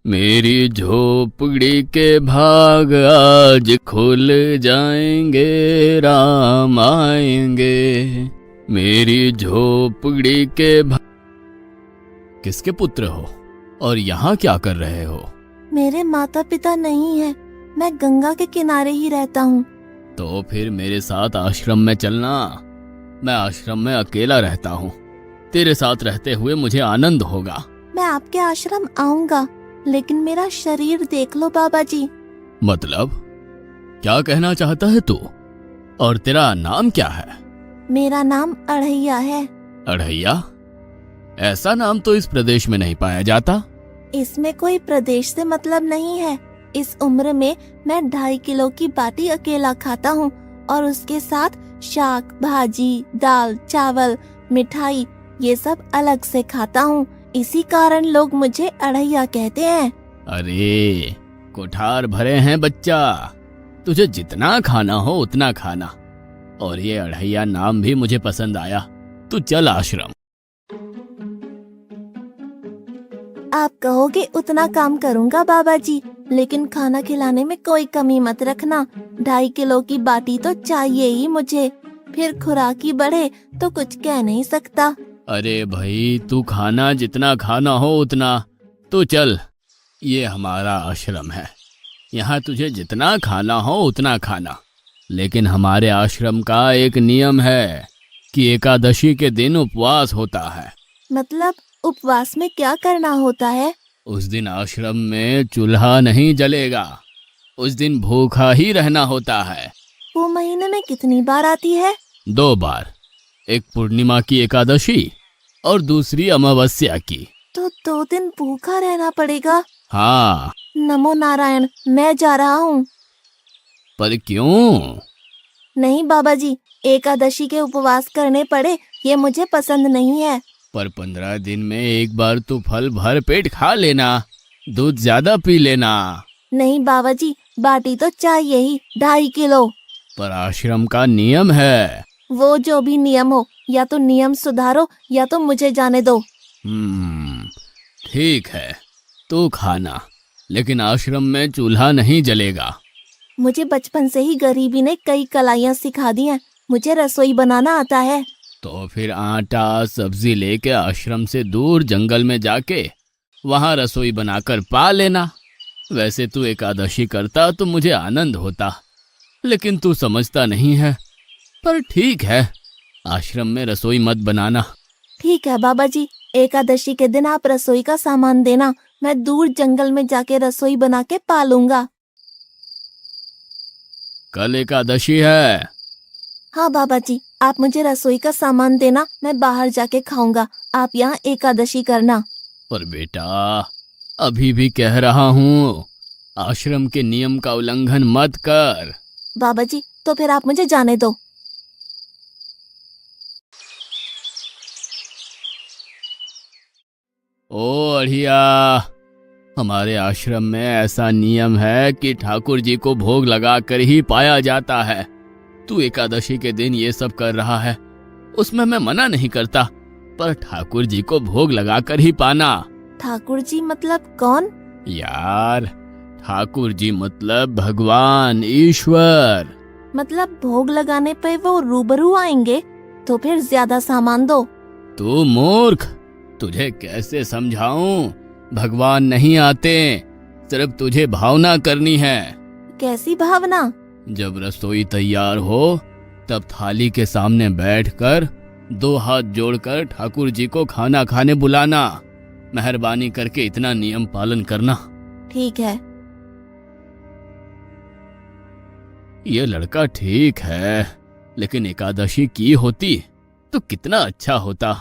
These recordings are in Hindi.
मेरी झोपड़ी के भाग आज खुल जाएंगे, राम आएंगे। मेरी झोपड़ी के भाग। किसके पुत्र हो और यहाँ क्या कर रहे हो? मेरे माता पिता नहीं है, मैं गंगा के किनारे ही रहता हूँ। तो फिर मेरे साथ आश्रम में चलना। मैं आश्रम में अकेला रहता हूँ, तेरे साथ रहते हुए मुझे आनंद होगा। मैं आपके आश्रम आऊंगा, लेकिन मेरा शरीर देख लो बाबा जी। मतलब क्या कहना चाहता है तू? और तेरा नाम क्या है? मेरा नाम अढ़ैया है। अढ़ैया? ऐसा नाम तो इस प्रदेश में नहीं पाया जाता। इसमें कोई प्रदेश से मतलब नहीं है। इस उम्र में मैं 2.5 किलो की बाटी अकेला खाता हूँ और उसके साथ शाक, भाजी, दाल, चावल, मिठाई ये सब अलग से खाता हूँ। इसी कारण लोग मुझे अढ़ैया कहते हैं। अरे कोठार भरे हैं बच्चा, तुझे जितना खाना हो उतना खाना। और ये अढ़ैया नाम भी मुझे पसंद आया। तू चल आश्रम। आप कहोगे उतना काम करूँगा बाबा जी, लेकिन खाना खिलाने में कोई कमी मत रखना। 2.5 किलो की बाटी तो चाहिए ही मुझे, फिर खुराकी बढ़े तो कुछ कह नहीं सकता। अरे भाई तू खाना जितना खाना हो उतना। तू चल, ये हमारा आश्रम है, यहाँ तुझे जितना खाना हो उतना खाना। लेकिन हमारे आश्रम का एक नियम है कि एकादशी के दिन उपवास होता है। मतलब उपवास में क्या करना होता है? उस दिन आश्रम में चूल्हा नहीं जलेगा, उस दिन भूखा ही रहना होता है। वो महीने में कितनी बार आती है? 2 बार, एक पूर्णिमा की एकादशी और दूसरी अमावस्या की। तो 2 दिन भूखा रहना पड़ेगा। हाँ। नमो नारायण, मैं जा रहा हूँ। पर क्यों? नहीं बाबा जी, एकादशी के उपवास करने पड़े ये मुझे पसंद नहीं है। पर 15 दिन में एक बार तो फल भर पेट खा लेना, दूध ज्यादा पी लेना। नहीं बाबा जी, बाटी तो चाहिए ही 2.5 किलो। पर आश्रम का नियम है। वो जो भी नियम हो, या तो नियम सुधारो या तो मुझे जाने दो। ठीक है, तू खाना, लेकिन आश्रम में चूल्हा नहीं जलेगा। मुझे बचपन से ही गरीबी ने कई कलाइयाँ सिखा दी हैं। मुझे रसोई बनाना आता है। तो फिर आटा सब्जी लेके आश्रम से दूर जंगल में जाके वहां रसोई बनाकर पा लेना। वैसे तू एकादशी करता तो मुझे आनंद होता, लेकिन तू समझता नहीं है। पर ठीक है, आश्रम में रसोई मत बनाना। ठीक है बाबा जी, एकादशी के दिन आप रसोई का सामान देना, मैं दूर जंगल में जाके रसोई बना के पालूंगा। कल एकादशी है। हाँ बाबा जी, आप मुझे रसोई का सामान देना, मैं बाहर जाके खाऊंगा। आप यहाँ एकादशी करना। पर बेटा, अभी भी कह रहा हूँ, आश्रम के नियम का उल्लंघन मत कर। बाबा जी, तो फिर आप मुझे जाने दो। ओ अढ़िया, हमारे आश्रम में ऐसा नियम है कि ठाकुर जी को भोग लगाकर ही पाया जाता है। तू एकादशी के दिन ये सब कर रहा है, उसमें मैं मना नहीं करता, पर ठाकुर जी को भोग लगाकर ही पाना। ठाकुर जी मतलब कौन? यार, ठाकुर जी मतलब भगवान ईश्वर। मतलब भोग लगाने पे वो रूबरू आएंगे? तो फिर ज्यादा सामान दो। तू मूर्ख, तुझे कैसे समझाऊं? भगवान नहीं आते, सिर्फ तुझे भावना करनी है। कैसी भावना? जब रसोई तैयार हो तब थाली के सामने बैठकर 2 हाथ जोड़कर ठाकुर जी को खाना खाने बुलाना। मेहरबानी करके इतना नियम पालन करना। ठीक है। ये लड़का ठीक है, लेकिन एकादशी की होती तो कितना अच्छा होता।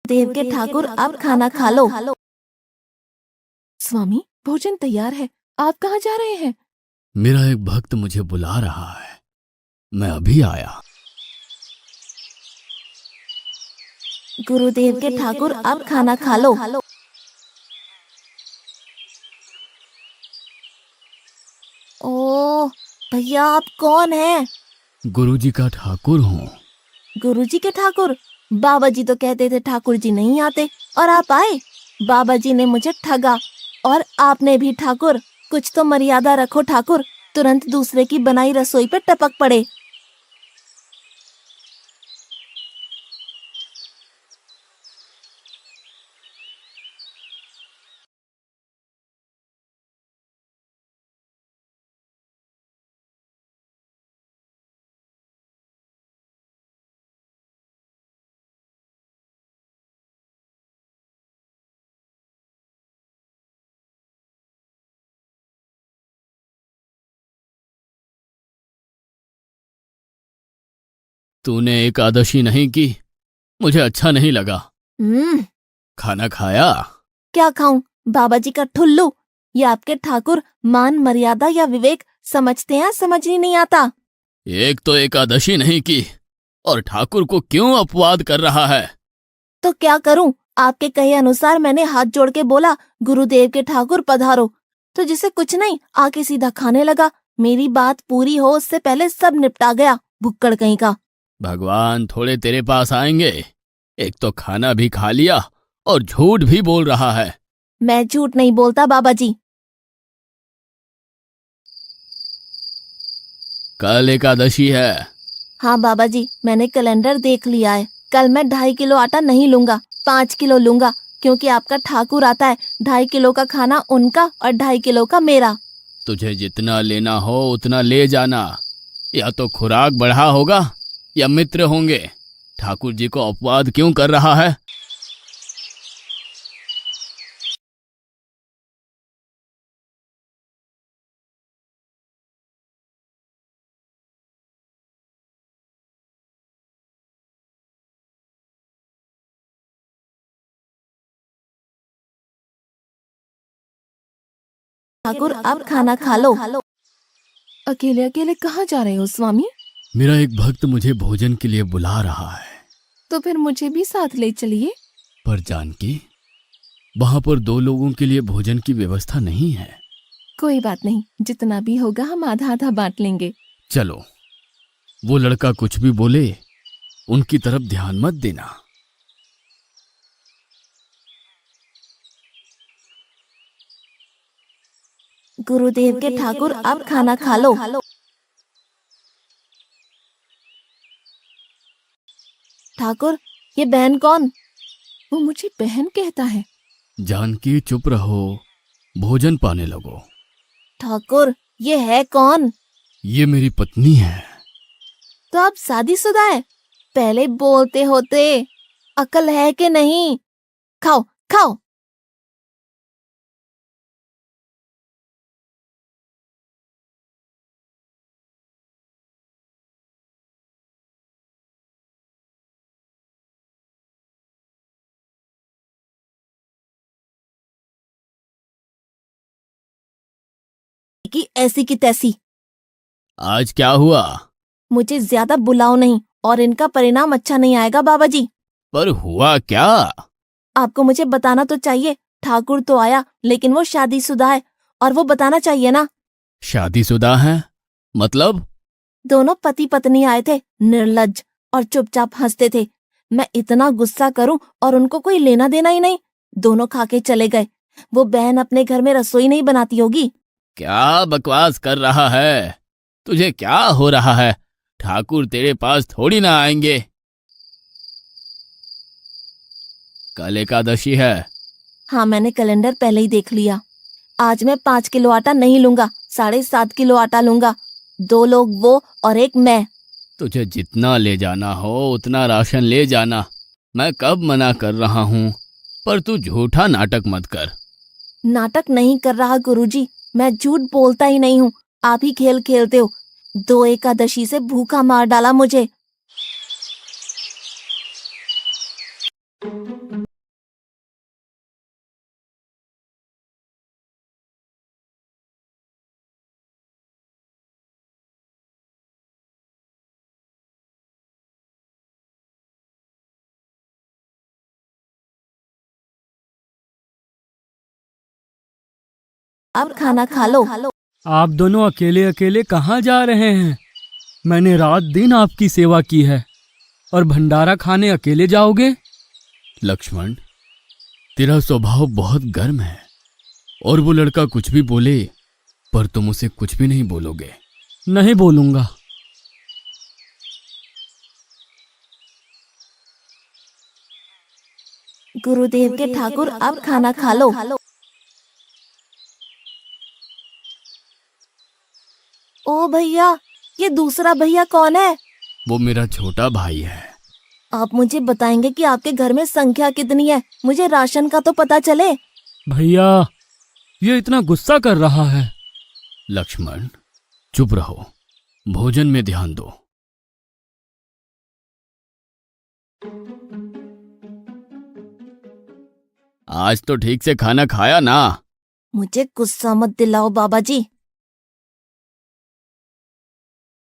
देव के ठाकुर, आप खाना खा लो। स्वामी, भोजन तैयार है, आप कहाँ जा रहे हैं? मेरा एक भक्त मुझे बुला रहा है, मैं अभी आया। गुरुदेव के ठाकुर, आप खाना खा लो। ओह भैया, आप कौन हैं? गुरुजी का ठाकुर हूँ। गुरुजी के ठाकुर? बाबा जी तो कहते थे ठाकुर जी नहीं आते, और आप आए। बाबा जी ने मुझे ठगा, और आपने भी ठाकुर। कुछ तो मर्यादा रखो ठाकुर, तुरंत दूसरे की बनाई रसोई पे टपक पड़े। तूने एकादशी नहीं की, मुझे अच्छा नहीं लगा। हम्म। खाना खाया? क्या खाऊं? बाबा जी का ठुल्लू। ये आपके ठाकुर मान मर्यादा या विवेक समझते हैं, समझ ही नहीं आता। एक तो एकादशी नहीं की और ठाकुर को क्यों अपवाद कर रहा है? तो क्या करूं? आपके कहे अनुसार मैंने हाथ जोड़ के बोला, गुरुदेव के ठाकुर पधारो। तो जिसे कुछ नहीं, आके सीधा खाने लगा। मेरी बात पूरी हो उससे पहले सब निपटा गया, भुक्कड़ कहीं का। भगवान थोड़े तेरे पास आएंगे। एक तो खाना भी खा लिया और झूठ भी बोल रहा है। मैं झूठ नहीं बोलता बाबा जी। कल एकादशी है। हाँ बाबा जी, मैंने कैलेंडर देख लिया है। कल मैं 2.5 किलो आटा नहीं लूंगा, 5 किलो लूंगा, क्योंकि आपका ठाकुर आता है। 2.5 किलो का खाना उनका और 2.5 किलो का मेरा। तुझे जितना लेना हो उतना ले जाना। या तो खुराक बढ़ा होगा या मित्र होंगे। ठाकुर जी को अपवाद क्यों कर रहा है? ठाकुर आप खाना खा लो। अकेले अकेले कहाँ जा रहे हो स्वामी? मेरा एक भक्त मुझे भोजन के लिए बुला रहा है। तो फिर मुझे भी साथ ले चलिए। पर जानकी, वहां पर 2 लोगों के लिए भोजन की व्यवस्था नहीं है। कोई बात नहीं, जितना भी होगा हम आधा आधा बांट लेंगे। चलो, वो लड़का कुछ भी बोले उनकी तरफ ध्यान मत देना। गुरुदेव के ठाकुर आप खाना खा लो। ठाकुर, ये बहन कौन? वो मुझे बहन कहता है। जानकी चुप रहो, भोजन पाने लगो। ठाकुर, ये है कौन? ये मेरी पत्नी है। तो आप शादीशुदा है? पहले बोलते होते। अकल है कि नहीं? खाओ खाओ। कि ऐसी की तैसी। आज क्या हुआ? मुझे ज्यादा बुलाओ नहीं, और इनका परिणाम अच्छा नहीं आएगा बाबा जी। पर हुआ क्या? आपको मुझे बताना तो चाहिए। ठाकुर तो आया, लेकिन वो शादीशुदा है, और वो बताना चाहिए ना। शादीशुदा है? मतलब? दोनों पति पत्नी आए थे, निर्लज्ज, और चुपचाप हंसते थे। मैं इतना गुस्सा करूं और उनको कोई लेना देना ही नहीं। दोनों खा के चले गए। वो बहन अपने घर में रसोई नहीं बनाती होगी। क्या बकवास कर रहा है? तुझे क्या हो रहा है? ठाकुर तेरे पास थोड़ी ना आएंगे। कल एकादशी है। हाँ, मैंने कैलेंडर पहले ही देख लिया। आज मैं 5 किलो आटा नहीं लूंगा, 7.5 किलो आटा लूंगा। 2 लोग वो और एक मैं। तुझे जितना ले जाना हो उतना राशन ले जाना। मैं कब मना कर रहा हूँ, पर तू झूठा नाटक मत कर। नाटक नहीं कर रहा गुरुजी, मैं झूठ बोलता ही नहीं हूँ। आप ही खेल खेलते हो। 2 एकादशी से भूखा मार डाला मुझे। अब खाना खा लो। आप दोनों अकेले अकेले कहाँ जा रहे हैं? मैंने रात दिन आपकी सेवा की है और भंडारा खाने अकेले जाओगे? लक्ष्मण, तेरा स्वभाव बहुत गर्म है और वो लड़का कुछ भी बोले पर तुम उसे कुछ भी नहीं बोलोगे। नहीं बोलूंगा। गुरुदेव के ठाकुर, अब खाना खा लो। ओ भैया, ये दूसरा भैया कौन है? वो मेरा छोटा भाई है। आप मुझे बताएंगे कि आपके घर में संख्या कितनी है? मुझे राशन का तो पता चले। भैया, ये इतना गुस्सा कर रहा है। लक्ष्मण, चुप रहो, भोजन में ध्यान दो। आज तो ठीक से खाना खाया ना? मुझे गुस्सा मत दिलाओ बाबा जी।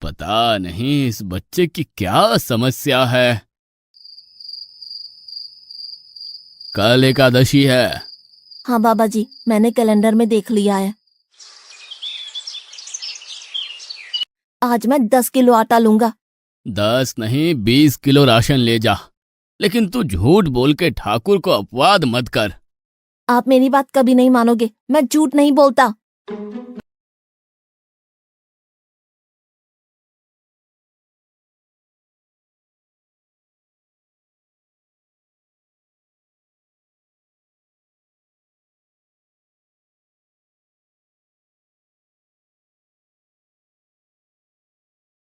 पता नहीं इस बच्चे की क्या समस्या है। कल एकादशी है। हाँ बाबा जी, मैंने कैलेंडर में देख लिया है। आज मैं 10 किलो आटा लूंगा। 10 नहीं 20 किलो राशन ले जा, लेकिन तू झूठ बोल के ठाकुर को अपवाद मत कर। आप मेरी बात कभी नहीं मानोगे, मैं झूठ नहीं बोलता।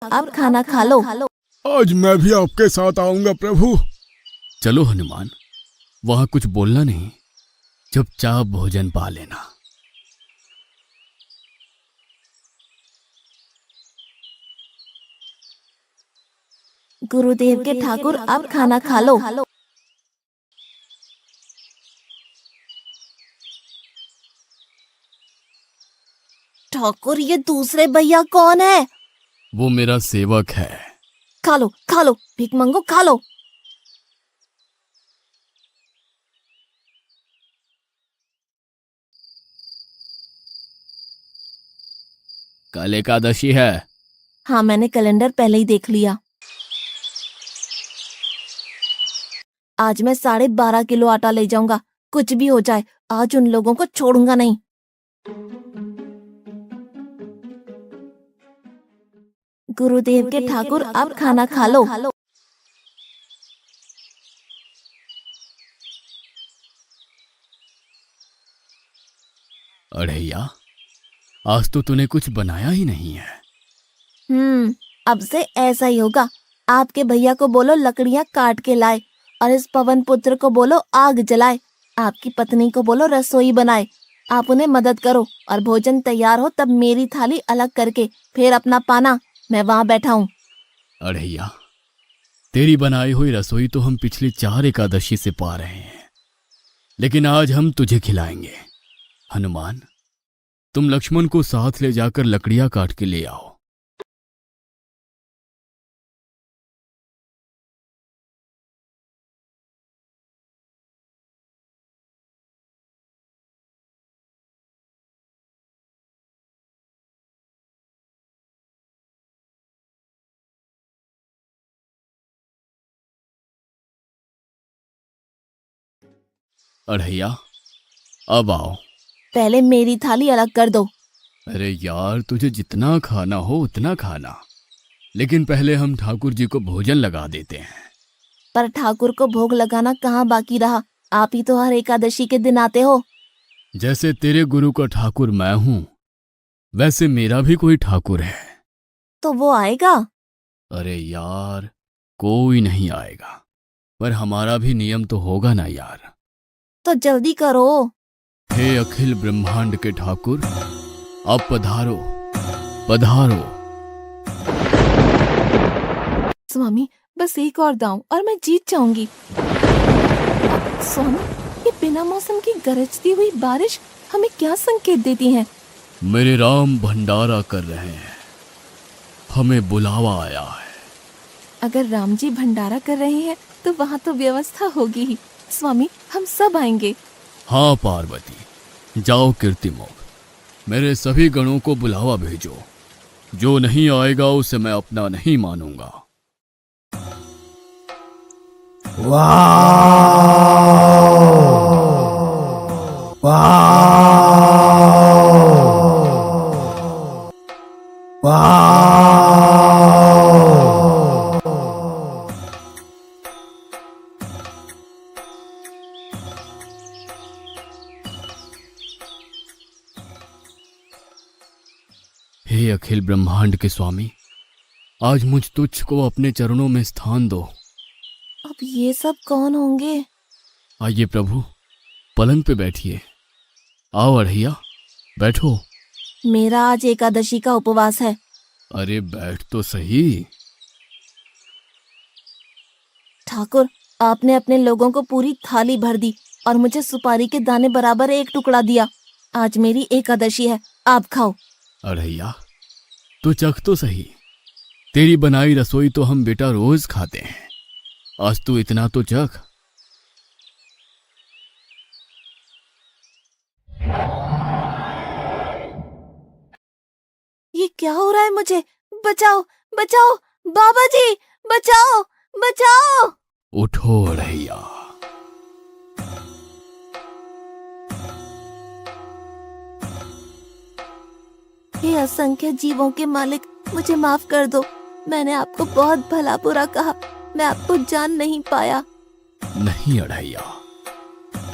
अब खाना खा लो। आज मैं भी आपके साथ आऊंगा प्रभु। चलो हनुमान, वहां कुछ बोलना नहीं, चुपचाप भोजन पा लेना। गुरुदेव के ठाकुर, अब खाना खा लो। ठाकुर, ये दूसरे भैया कौन है? वो मेरा सेवक है। खा लो, भीख मंगो, खा लो। कल एकादशी है। हाँ, मैंने कैलेंडर पहले ही देख लिया। आज मैं 12.5 किलो आटा ले जाऊंगा। कुछ भी हो जाए, आज उन लोगों को छोड़ूंगा नहीं। गुरुदेव के ठाकुर, अब खाना खा लो। अढ़ैया, आज तो तूने कुछ बनाया ही नहीं है। अब से ऐसा ही होगा। आपके भैया को बोलो लकड़ियां काट के लाए और इस पवन पुत्र को बोलो आग जलाए। आपकी पत्नी को बोलो रसोई बनाए। आप उन्हें मदद करो और भोजन तैयार हो तब मेरी थाली अलग करके फिर अपना पाना, मैं वहां बैठा हूँ। अढ़ैया, तेरी बनाई हुई रसोई तो हम पिछली 4 एकादशी से पा रहे हैं, लेकिन आज हम तुझे खिलाएंगे। हनुमान, तुम लक्ष्मण को साथ ले जाकर लकड़ियां काट के ले आओ। अढ़ैया, अब आओ। पहले मेरी थाली अलग कर दो। अरे यार, तुझे जितना खाना हो उतना खाना, लेकिन पहले हम ठाकुर जी को भोजन लगा देते हैं। पर ठाकुर को भोग लगाना कहाँ बाकी रहा? आप ही तो हर एकादशी के दिन आते हो। जैसे तेरे गुरु का ठाकुर मैं हूं, वैसे मेरा भी कोई ठाकुर है। तो वो आएगा? अरे यार, कोई नहीं आएगा, पर हमारा भी नियम तो होगा ना यार। तो जल्दी करो। हे अखिल ब्रह्मांड के ठाकुर, अब पधारो पधारो। स्वामी, बस एक और दांव और मैं जीत जाऊंगी। स्वामी, ये बिना मौसम की गरजती हुई बारिश हमें क्या संकेत देती है? मेरे राम भंडारा कर रहे हैं, हमें बुलावा आया है। अगर राम जी भंडारा कर रहे हैं तो वहाँ तो व्यवस्था होगी ही। स्वामी, हम सब आएंगे। हाँ पार्वती, जाओ कीर्तिमोग, मेरे सभी गणों को बुलावा भेजो। जो नहीं आएगा उसे मैं अपना नहीं मानूंगा। हे अखिल ब्रह्मांड के स्वामी, आज मुझ तुच्छ को अपने चरणों में स्थान दो। अब ये सब कौन होंगे? आइए प्रभु, पलंग पे बैठिए। आओ अढ़ैया, बैठो। मेरा आज एकादशी का उपवास है। अरे बैठ तो सही। ठाकुर, आपने अपने लोगों को पूरी थाली भर दी और मुझे सुपारी के दाने बराबर एक टुकड़ा दिया। आज मेरी एकादशी है, आप खाओ। अढ़ैया, तू चख तो सही। तेरी बनाई रसोई तो हम बेटा रोज खाते हैं, आज तू इतना तो चख। ये क्या हो रहा है मुझे? बचाओ, बचाओ, बाबा जी, बचाओ, बचाओ। उठो अढ़ैया। हे असंख्य जीवों के मालिक, मुझे माफ कर दो। मैंने आपको बहुत भला बुरा कहा, मैं आपको जान नहीं पाया। नहीं अढ़ैया,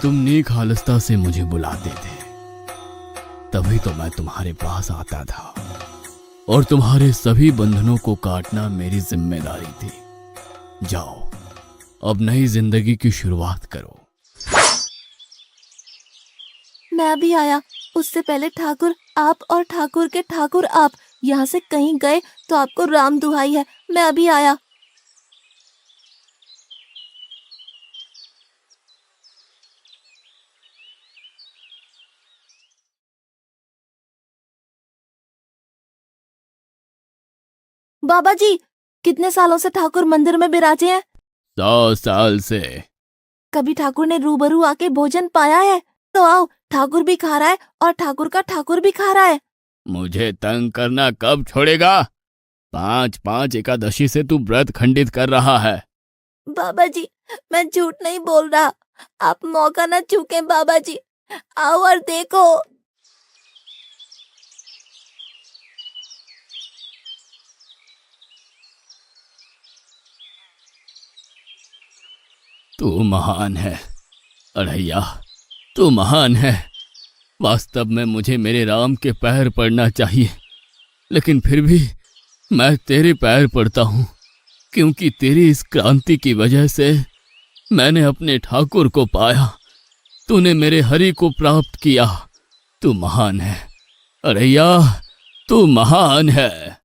तुम नेक हालस्ता से मुझे बुलाते थे, तभी तो मैं तुम्हारे पास आता था, और तुम्हारे सभी बंधनों को काटना मेरी जिम्मेदारी थी। जाओ, अब नई जिंदगी की शुरुआत करो। मैं भी आया। उससे पहले ठाकुर आप और ठाकुर के ठाकुर आप यहाँ से कहीं गए तो आपको राम दुहाई है, मैं अभी आया। बाबा जी, कितने सालों से ठाकुर मंदिर में विराजे हैं? 100 साल से। कभी ठाकुर ने रूबरू आके भोजन पाया है? तो आओ, ठाकुर भी खा रहा है और ठाकुर का ठाकुर भी खा रहा है। मुझे तंग करना कब छोड़ेगा? 5-5 एकादशी से तू व्रत खंडित कर रहा है। बाबा जी, मैं झूठ नहीं बोल रहा, आप मौका न चूकें बाबा जी। आओ और देखो। तू महान है अढ़ैया, तू महान है। वास्तव में मुझे मेरे राम के पैर पड़ना चाहिए, लेकिन फिर भी मैं तेरे पैर पड़ता हूँ, क्योंकि तेरी इस क्रांति की वजह से मैंने अपने ठाकुर को पाया। तूने मेरे हरि को प्राप्त किया। तू महान है अढ़ैया, तू महान है।